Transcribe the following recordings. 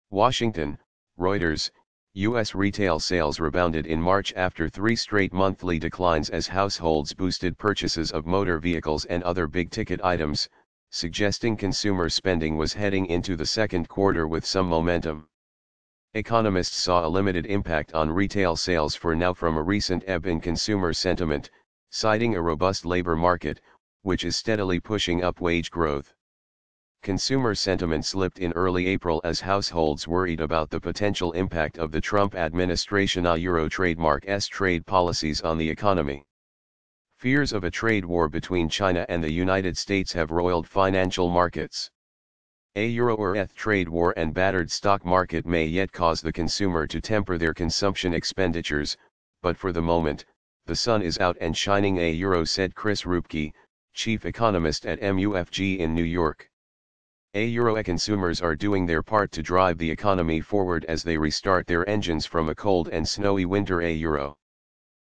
Washington, Reuters, U.S. retail sales rebounded in March after 3 straight monthly declines as households boosted purchases of motor vehicles and other big-ticket items, suggesting consumer spending was heading into the second quarter with some momentum. Economists saw a limited impact on retail sales for now from a recent ebb in consumer sentiment, citing a robust labor market, which is steadily pushing up wage growth. Consumer sentiment slipped in early April as households worried about the potential impact of the Trump administration's Euro trademark's trade policies on the economy. Fears of a trade war between China and the United States have roiled financial markets. A Euro-ETH trade war and battered stock market may yet cause the consumer to temper their consumption expenditures, but for the moment, the sun is out and shining, a Euro, said Chris Rupke, chief economist at MUFG in New York. A Euro consumers are doing their part to drive the economy forward as they restart their engines from a cold and snowy winter. A Euro.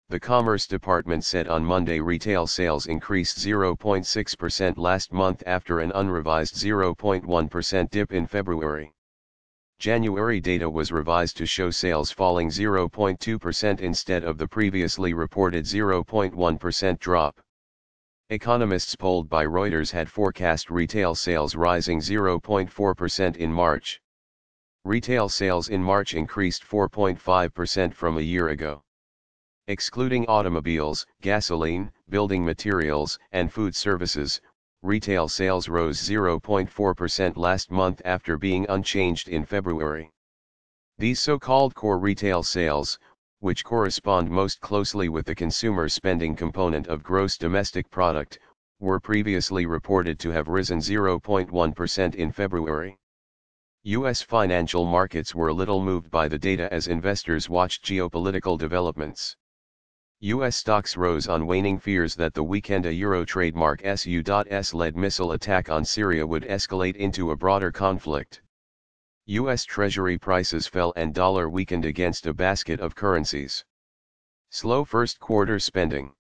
The Commerce Department said on Monday retail sales increased 0.6% last month after an unrevised 0.1% dip in February. January data was revised to show sales falling 0.2% instead of the previously reported 0.1% drop. Economists polled by Reuters had forecast retail sales rising 0.4% in March. Retail sales in March increased 4.5% from a year ago. Excluding automobiles, gasoline, building materials, and food services, retail sales rose 0.4% last month after being unchanged in February. These so-called core retail sales, which correspond most closely with the consumer spending component of gross domestic product, were previously reported to have risen 0.1% in February. U.S. financial markets were little moved by the data as investors watched geopolitical developments. U.S. stocks rose on waning fears that the weekend a Euro trademark's U.S.-led missile attack on Syria would escalate into a broader conflict. U.S. Treasury prices fell and dollar weakened against a basket of currencies. Slow first quarter spending.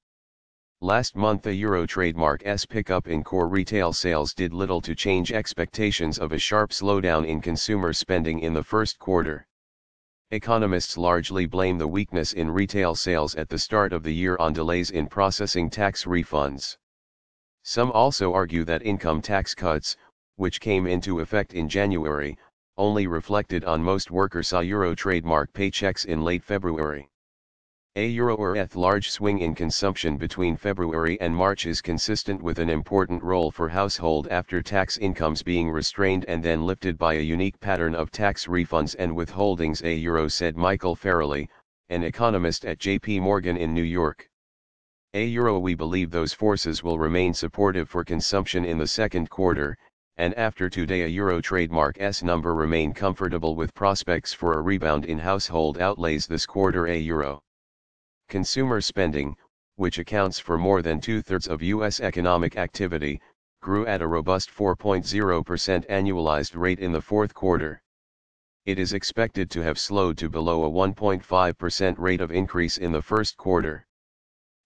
Last month a Euro trademark's pickup in core retail sales did little to change expectations of a sharp slowdown in consumer spending in the first quarter. Economists largely blame the weakness in retail sales at the start of the year on delays in processing tax refunds. Some also argue that income tax cuts, which came into effect in January, only reflected on most workers' Euro trademark paychecks in late February. A Euro-ETH large swing in consumption between February and March is consistent with an important role for household after-tax incomes being restrained and then lifted by a unique pattern of tax refunds and withholdings. A Euro, said Michael Farrelly, an economist at J.P. Morgan in New York. A Euro, we believe those forces will remain supportive for consumption in the second quarter, and after today a Euro trademark's number remain comfortable with prospects for a rebound in household outlays this quarter. A Euro. Consumer spending, which accounts for more than two-thirds of U.S. economic activity, grew at a robust 4.0% annualized rate in the fourth quarter. It is expected to have slowed to below a 1.5% rate of increase in the first quarter.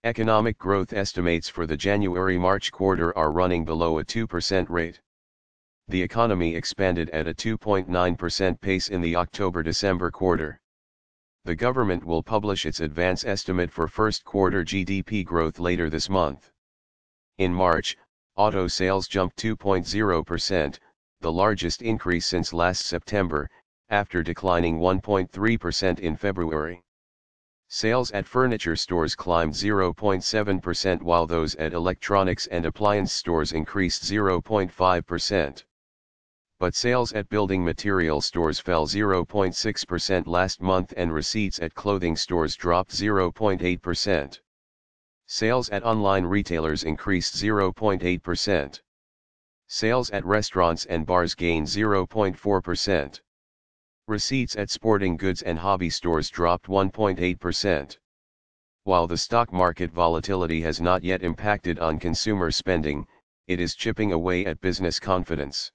Economic growth estimates for the January-March quarter are running below a 2% rate. The economy expanded at a 2.9% pace in the October-December quarter. The government will publish its advance estimate for first quarter GDP growth later this month. In March, auto sales jumped 2.0%, the largest increase since last September, after declining 1.3% in February. Sales at furniture stores climbed 0.7% while those at electronics and appliance stores increased 0.5%. But sales at building material stores fell 0.6% last month and receipts at clothing stores dropped 0.8%. Sales at online retailers increased 0.8%. Sales at restaurants and bars gained 0.4%. Receipts at sporting goods and hobby stores dropped 1.8%. While the stock market volatility has not yet impacted on consumer spending, it is chipping away at business confidence.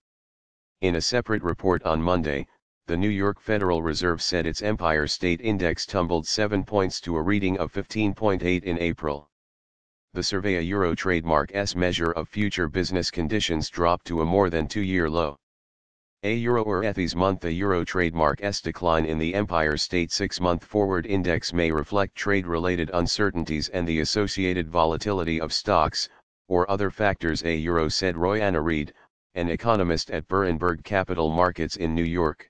In a separate report on Monday, the New York Federal Reserve said its Empire State Index tumbled 7 points to a reading of 15.8 in April. The survey, a Euro trademark's measure of future business conditions, dropped to a more than two-year low. A euro or ETHI's month. A euro trademark S decline in the Empire State 6-month forward index may reflect trade-related uncertainties and the associated volatility of stocks, or other factors, a euro, said Roy Anna Reid, an economist at Berenberg Capital Markets in New York.